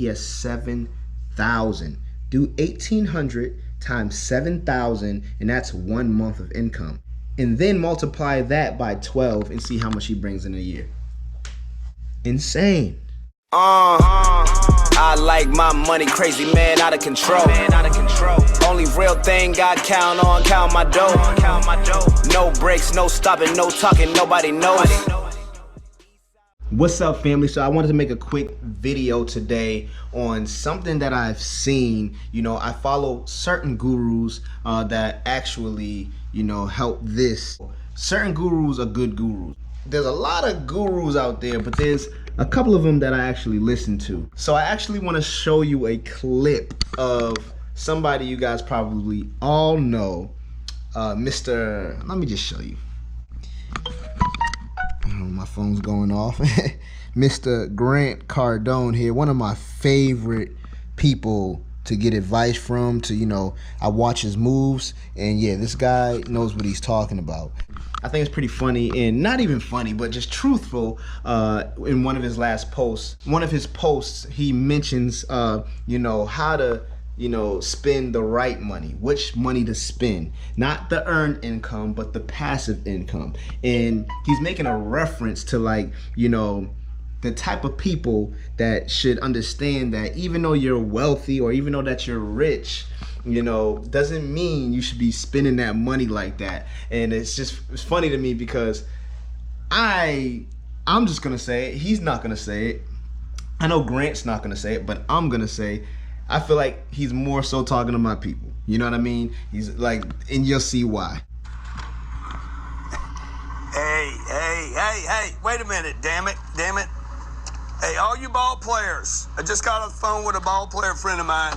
he has 7,000. Do 1,800 times 7,000, and that's 1 month of income. And then multiply that by 12 and see how much he brings in a year. Insane. I like my money crazy, man, out of control. Only real thing I count on, count my dough. No breaks, no stopping, no talking, nobody knows. What's up, family? So I wanted to make a quick video today on something that I've seen. You know, I follow certain gurus that actually, you know, help this. Certain gurus are good gurus. There's a lot of gurus out there, but there's a couple of them that I actually listen to. So I actually want to show you a clip of somebody you guys probably all know, let me just show you. My phone's going off. Mr. Grant Cardone here, one of my favorite people to get advice from, to, you know, I watch his moves, and yeah, this guy knows what he's talking about. I think it's pretty funny, and not even funny, but just truthful. In one of his last posts, he mentions, you know, how to, you know, spend the right money, which money to spend, not the earned income, but the passive income. And he's making a reference to, like, you know, the type of people that should understand that even though you're wealthy or even though that you're rich, you know, doesn't mean you should be spending that money like that. And it's funny to me because I'm just gonna say it. He's not gonna say it. I know Grant's not gonna say it, but I'm gonna say, I feel like he's more so talking to my people. You know what I mean? He's like, and you'll see why. Hey, wait a minute, damn it. Hey, all you ball players, I just got on the phone with a ball player friend of mine.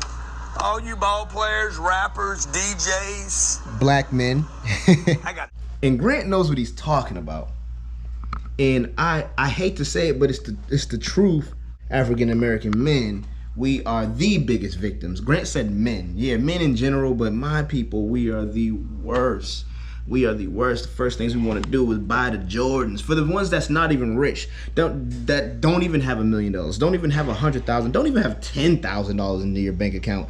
All you ball players, rappers, DJs. Black men. I got it. And Grant knows what he's talking about. And I hate to say it, but it's the truth. African American men, we are the biggest victims. Grant said men. Yeah, men in general, but my people, we are the worst. We are the worst. The first things we want to do is buy the Jordans. For the ones that's not even rich, that don't even have $1 million, don't even have $100,000, don't even have $10,000 into your bank account.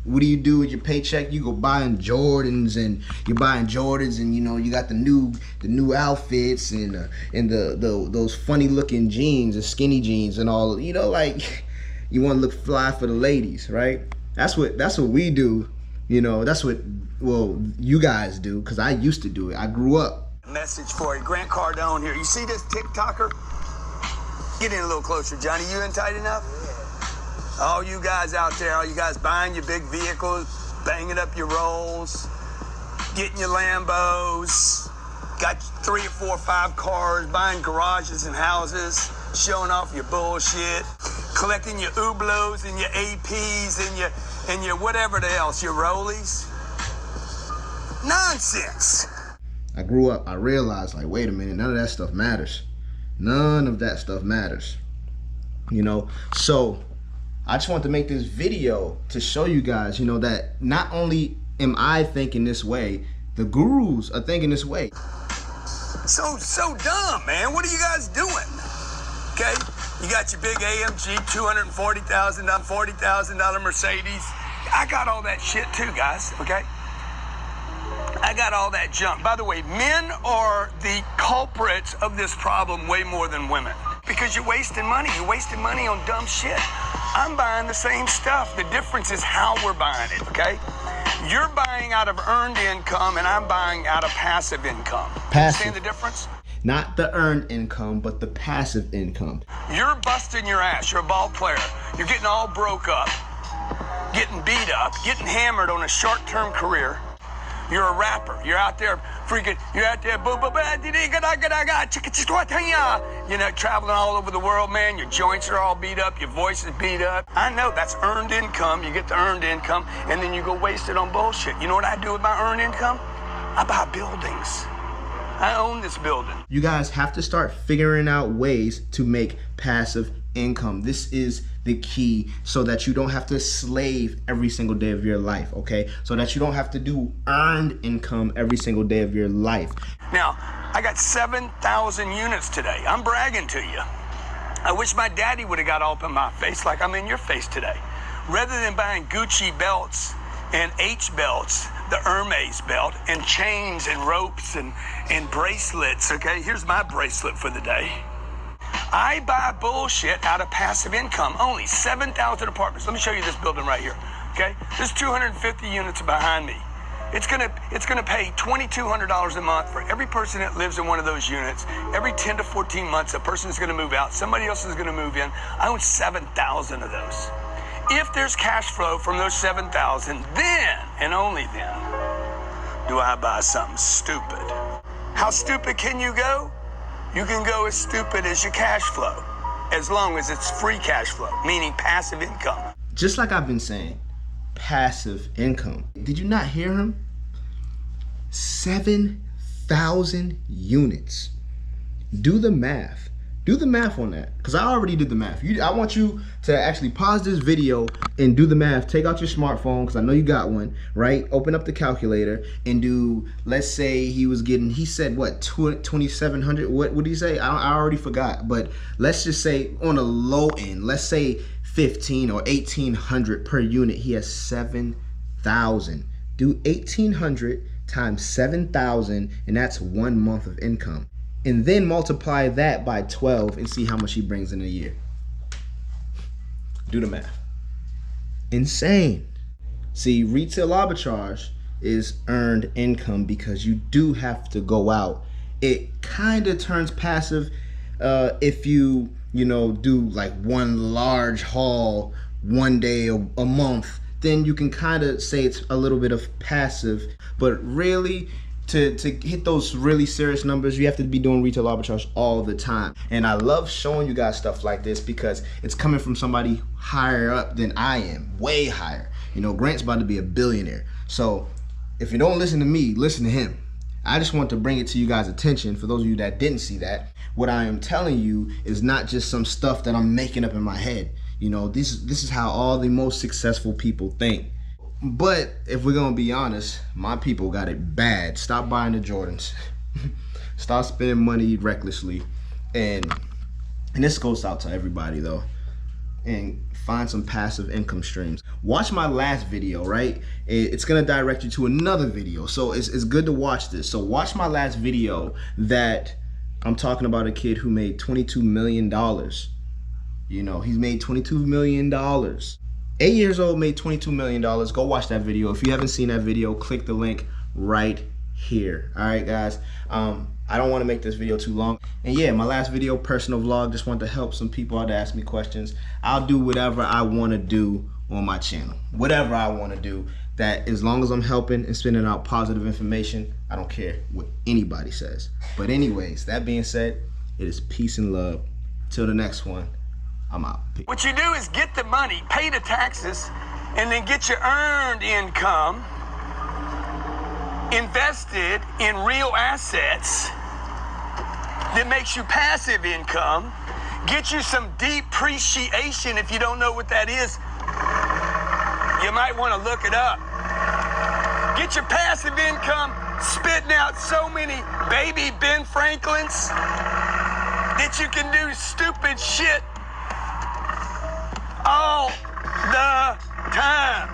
What do you do with your paycheck? You go buying Jordans, and you're buying Jordans, and you know you got the new outfits and those funny looking jeans, the skinny jeans, and all. You know, like, you want to look fly for the ladies, right? That's what we do. You know, that's what, well, you guys do, because I used to do it. I grew up. Message for you, Grant Cardone here. You see this TikToker? Get in a little closer, Johnny. You in tight enough? All you guys out there, all you guys buying your big vehicles, banging up your rolls, getting your Lambos, got 3 or 4 or 5 cars, buying garages and houses, showing off your bullshit, collecting your Ublos and your APs and your whatever the else, your Rollies. Nonsense. I grew up, I realized, like, wait a minute, none of that stuff matters. None of that stuff matters. You know, so I just want to make this video to show you guys, you know, that not only am I thinking this way, the gurus are thinking this way. So dumb, man. What are you guys doing? Okay, you got your big AMG, $240,000, $40,000 Mercedes. I got all that shit too, guys, okay? I got all that junk. By the way, men are the culprits of this problem way more than women. Because you're wasting money. You're wasting money on dumb shit. I'm buying the same stuff. The difference is how we're buying it, okay? You're buying out of earned income, and I'm buying out of passive income. Passive. Understand the difference? Not the earned income, but the passive income. You're busting your ass. You're a ball player. You're getting all broke up, getting beat up, getting hammered on a short-term career. You're a rapper. You're out there freaking, you're out there, you know, traveling all over the world, man. Your joints are all beat up. Your voice is beat up. I know that's earned income. You get the earned income, and then you go waste it on bullshit. You know what I do with my earned income? I buy buildings. I own this building. You guys have to start figuring out ways to make passive income. This is the key, so that you don't have to slave every single day of your life, okay? So that you don't have to do earned income every single day of your life. Now, I got 7,000 units today. I'm bragging to you. I wish my daddy would have got all up in my face like I'm in your face today. Rather than buying Gucci belts and H belts, the Hermes belt, and chains and ropes and bracelets, okay? Here's my bracelet for the day. I buy bullshit out of passive income. Only 7,000 apartments. Let me show you this building right here, okay? There's 250 units behind me. It's gonna pay $2,200 a month for every person that lives in one of those units. Every 10 to 14 months, a person is gonna move out. Somebody else is gonna move in. I own 7,000 of those. If there's cash flow from those 7,000, then, and only then, do I buy something stupid. How stupid can you go? You can go as stupid as your cash flow, as long as it's free cash flow, meaning passive income. Just like I've been saying, passive income. Did you not hear him? 7,000 units. Do the math. Do the math on that, because I already did the math. I want you to actually pause this video and do the math. Take out your smartphone, because I know you got one, right? Open up the calculator and do, let's say he said what, 2,700? What did he say? I already forgot, but let's just say on a low end, let's say 15 or 1,800 per unit. He has 7,000. Do 1,800 times 7,000, and that's 1 month of income. And then multiply that by 12 and see how much he brings in a year. Do the math. Insane. See, retail arbitrage is earned income because you do have to go out. It kind of turns passive if you do like one large haul one day a month. Then you can kind of say it's a little bit of passive, but really, to hit those really serious numbers, you have to be doing retail arbitrage all the time. And I love showing you guys stuff like this because it's coming from somebody higher up than I am, way higher. Grant's about to be a billionaire. So if you don't listen to me, listen to him. I just want to bring it to you guys' attention. For those of you that didn't see that, what I am telling you is not just some stuff that I'm making up in my head. This is how all the most successful people think. But if we're gonna be honest, my people got it bad. Stop buying the Jordans. Stop spending money recklessly. And this goes out to everybody though. And find some passive income streams. Watch my last video, right? It's gonna direct you to another video. So it's good to watch this. So watch my last video that I'm talking about a kid who made $22 million. He's made $22 million. 8 years old, made $22 million. Go watch that video. If you haven't seen that video, click the link right here. All right, guys. I don't want to make this video too long. And yeah, my last video, personal vlog, just wanted to help some people out to ask me questions. I'll do whatever I want to do on my channel. Whatever I want to do. That as long as I'm helping and spending out positive information, I don't care what anybody says. But anyways, that being said, it is peace and love. Till the next one. I'm out. What you do is get the money, pay the taxes, and then get your earned income invested in real assets that makes you passive income. Get you some depreciation. If you don't know what that is, you might want to look it up. Get your passive income, spitting out so many baby Ben Franklins that you can do stupid shit all the time.